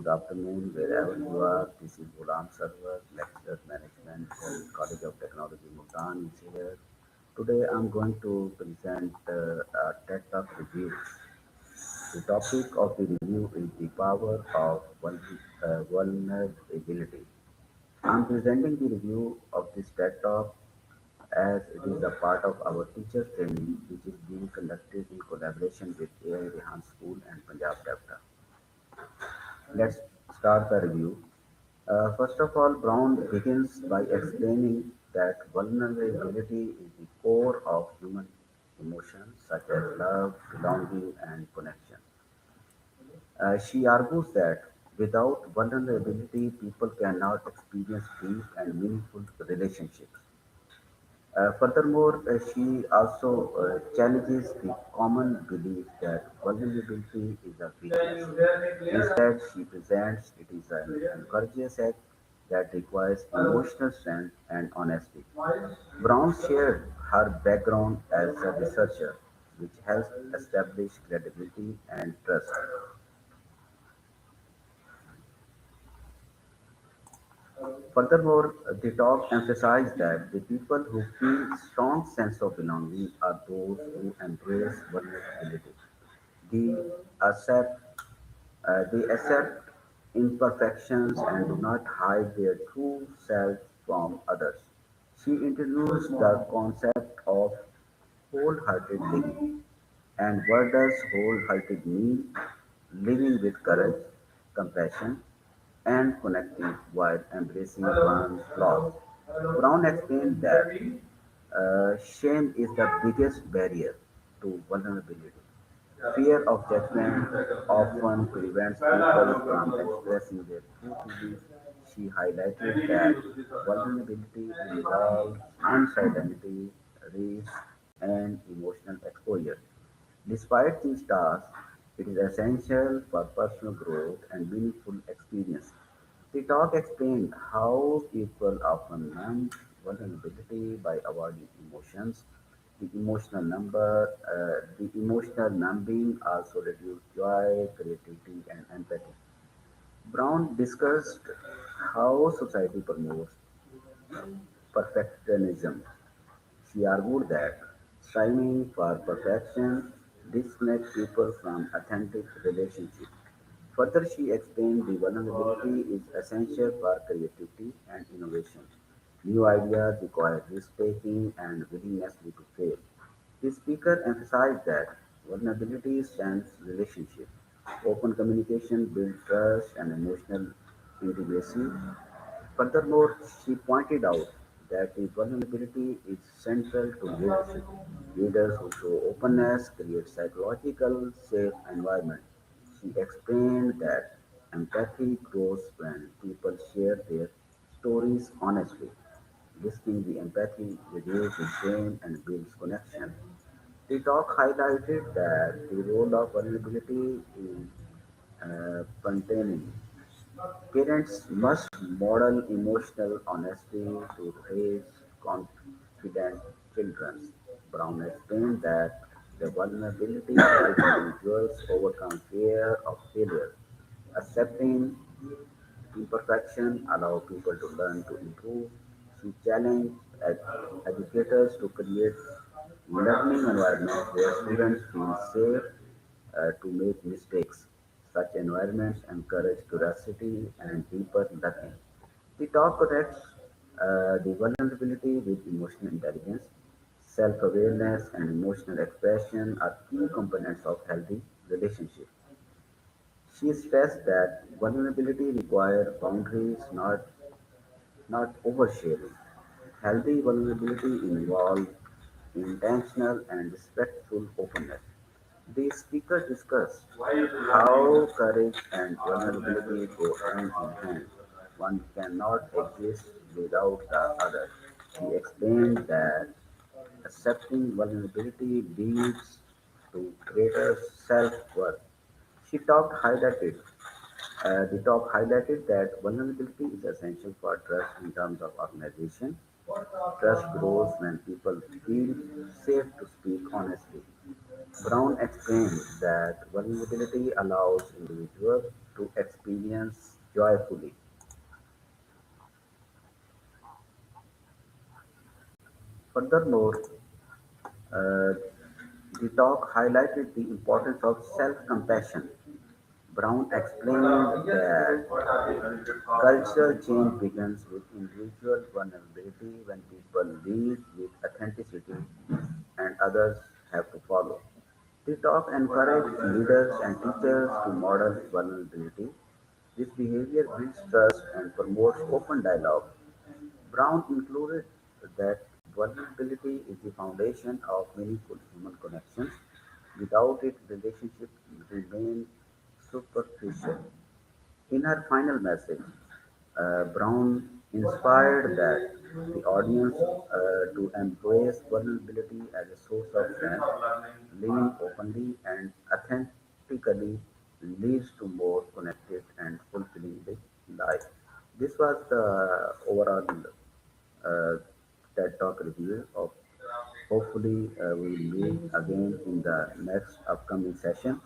good afternoon, wherever you are. This is Ghulam Sarwar, Lecturer Management, College of Technology, Multan is here. Today I'm going to present a TED Talk review. The topic of the review is the power of vulnerability. I'm presenting the review of this TED Talk as it is a part of our teachers training which is being conducted in collaboration with AI Rehan School and Punjab Delta. Let's start the review. First of all, Brown begins by explaining that vulnerability is the core of human emotions such as love, belonging, and connection. She argues that without vulnerability, people cannot experience deep and meaningful relationships. Furthermore, she also challenges the common belief that vulnerability is a weakness. Instead, she presents it is an courageous act that requires emotional strength and honesty. Brown shared her background as a researcher, which helps establish credibility and trust. Furthermore, the talk emphasized that the people who feel strong sense of belonging are those who embrace vulnerability. They accept, they accept imperfections and do not hide their true self from others. She introduced the concept of wholehearted living. And what does wholehearted mean? Living with courage, compassion, and connecting while embracing one's flaws. Brown explained that shame is the biggest barrier to vulnerability. Fear of judgment often prevents people from expressing their true feelings. She highlighted that vulnerability involves uncertainty, risk, and emotional exposure. Despite these tasks, it is essential for personal growth and meaningful experience. The talk explained how people often numb vulnerability by avoiding emotions. The emotional numbing also reduces joy, creativity, and empathy. Brown discussed how society promotes perfectionism. She argued that striving for perfection disconnects people from authentic relationships. Further, she explained the vulnerability is essential for creativity and innovation. New ideas require risk-taking and willingness to fail. The speaker emphasized that vulnerability strengthens relationships. Open communication builds trust and emotional intimacy. Furthermore, she pointed out that the vulnerability is central to leadership. Leaders who show openness create psychological safe environment. She explained that empathy grows when people share their stories honestly. Listening the empathy reduces shame and builds connection. The talk highlighted that the role of vulnerability in containing. Parents must model emotional honesty to raise confident children. Brown explained that the vulnerability helps individuals overcome fear of failure. Accepting imperfection allows people to learn to improve. She challenged educators to create learning environments where students feel safe to make mistakes. Such environments encourage curiosity and deeper learning. The talk connects the vulnerability with emotional intelligence. Self awareness and emotional expression are key components of healthy relationships. She stressed that vulnerability requires boundaries, not oversharing. Healthy vulnerability involves intentional and respectful openness. The speaker discussed how courage and vulnerability go hand in hand. One cannot exist without the other. She explained that accepting vulnerability leads to greater self-worth. She talked highlighted the talk highlighted that vulnerability is essential for trust in terms of organization. Trust grows when people feel safe to speak honestly. Brown explained that vulnerability allows individuals to experience joyfully. Furthermore, uh, the talk highlighted the importance of self-compassion. Brown explained that cultural change begins with individual vulnerability when people lead with authenticity and others have to follow. The talk encouraged leaders and teachers to model vulnerability. This behavior builds trust and promotes open dialogue. Brown included that vulnerability is the foundation of meaningful human connections. Without it, relationships remain superficial. In her final message, Brown inspired that the audience to embrace vulnerability as a source of strength, living openly and authentically leads to more connected and fulfilling life. This was the overall uh, TED Talk review of. Hopefully, we will meet again in the next upcoming session.